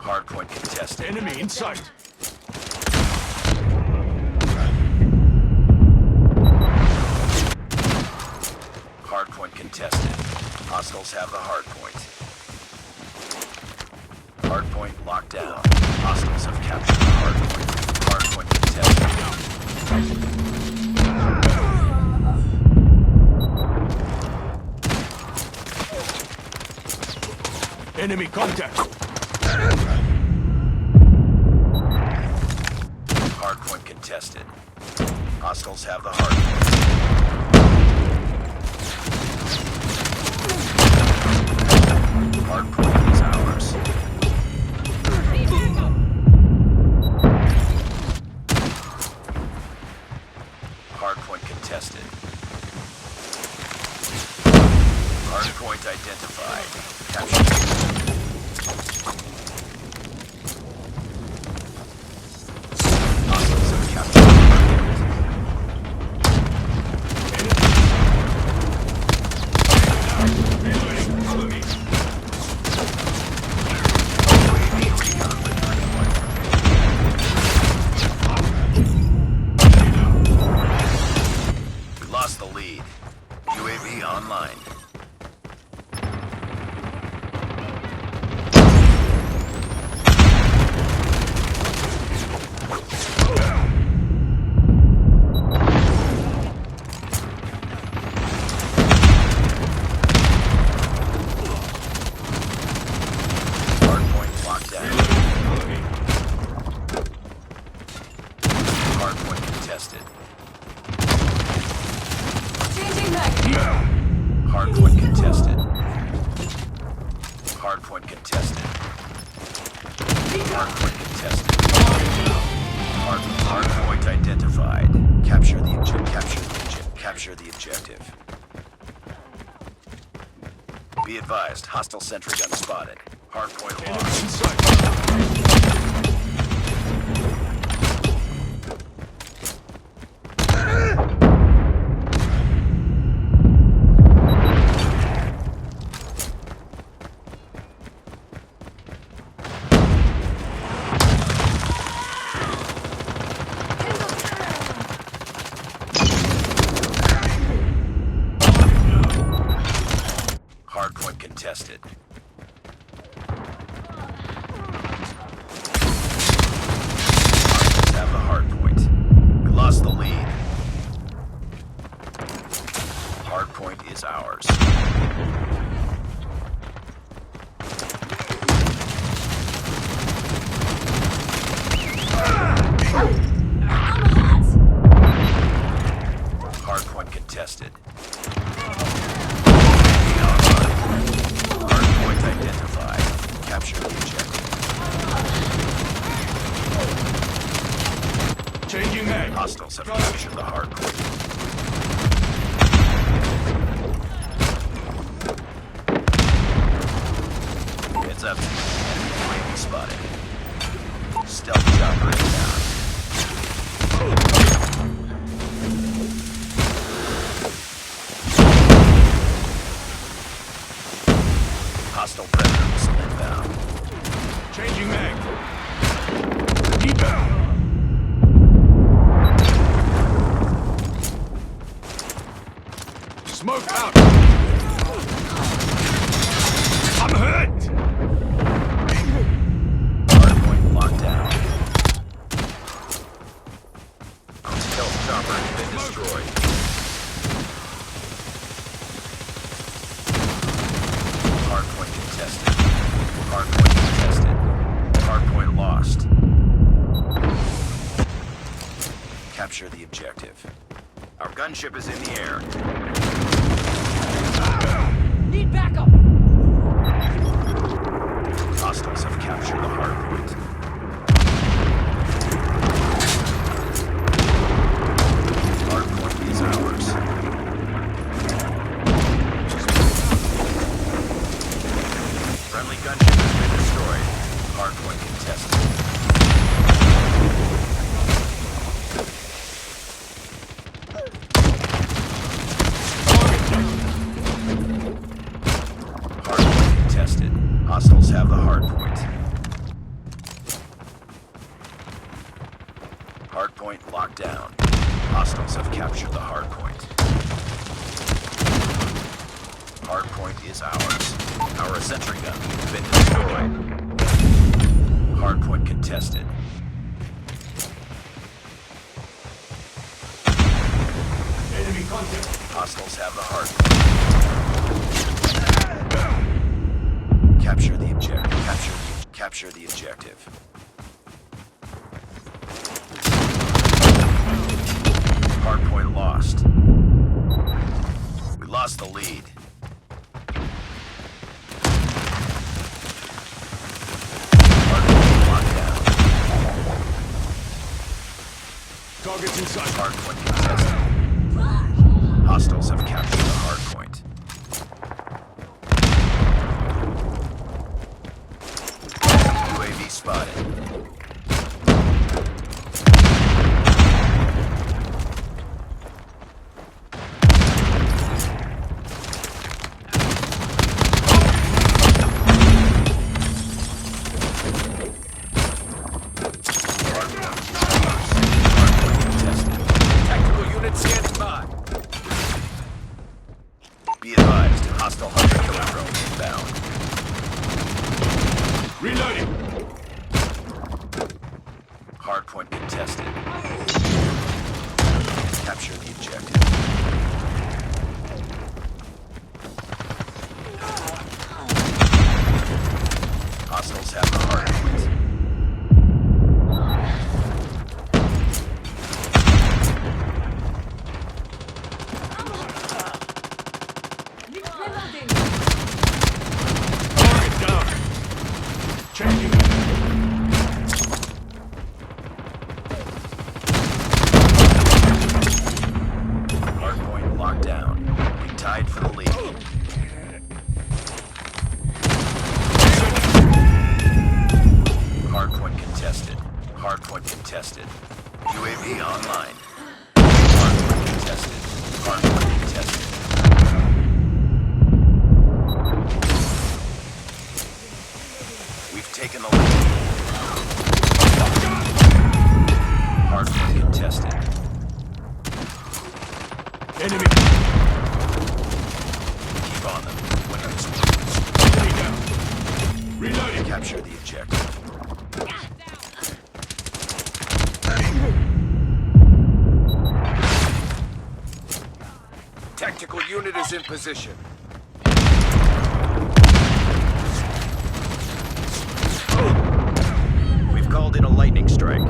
Hardpoint contested. Enemy in sight. Hardpoint contested. Hostiles have the hardpoint. Hardpoint locked down. Hostiles have captured the hardpoint. Hardpoint contested. Enemy contact. Hardpoint contested. Hostiles have the hardpoint. Hardpoint is ours. Hardpoint contested. Hardpoint identified. Captured. Hostiles have captured the We lost the lead. UAV online. Hardpoint locked down. Hardpoint contested. Changing back. Hardpoint contested. Hardpoint contested. Hardpoint contested. Hardpoint identified. Capture the objective. Be advised, hostile sentry gun spotted. Hardpoint Enemy lost. in sight. Hardpoint contested. Hostiles have the hardpoint. We lost the lead. Hardpoint is ours. Hardpoint contested. Hardpoint identified. Capture the objective. Changing mag. Hostiles have captured the hardpoint. Heads up. Enemy UAV spotted. Stealth chopper inbound. Hostile predator missile inbound. Changing mag. Rebound. Smoke out. I'm hurt. Hardpoint locked down. Stealth chopper has been destroyed. Hardpoint contested. Hardpoint contested. Hardpoint lost. Capture the objective. Our gunship is in the air. Need backup. Hostiles have captured the hardpoint. Hardpoint is ours. Friendly gunship has been destroyed. Hardpoint contested. locked down. Hostiles have captured the hard point. Hard point is ours. Our sentry gun has been destroyed. Hard point contested. Enemy contact. Hostiles have the hard point. Capture the objective. Capture the objective. Hard point lost. We lost the lead. Hard point locked down. Targets inside. Hard point contested. Hostiles have captured the hard point. UAV spotted. Tactical unit standing by. Be advised, hostile hunter killer drone inbound. Reloading. Hardpoint contested. Capture the objective. Hostiles have the hardpoint. Reloading. Target down. Changing. Hardpoint locked down. We tied for the lead. Hardpoint contested. Hardpoint contested. UAV online. Hardpoint contested. Hardpoint contested. We've taken the lead. Hardpoint contested. Enemy. Keep on them. Winning this one. Enemy down. Reloading. Capture the objective. Tactical unit is in position. We've called in a lightning strike.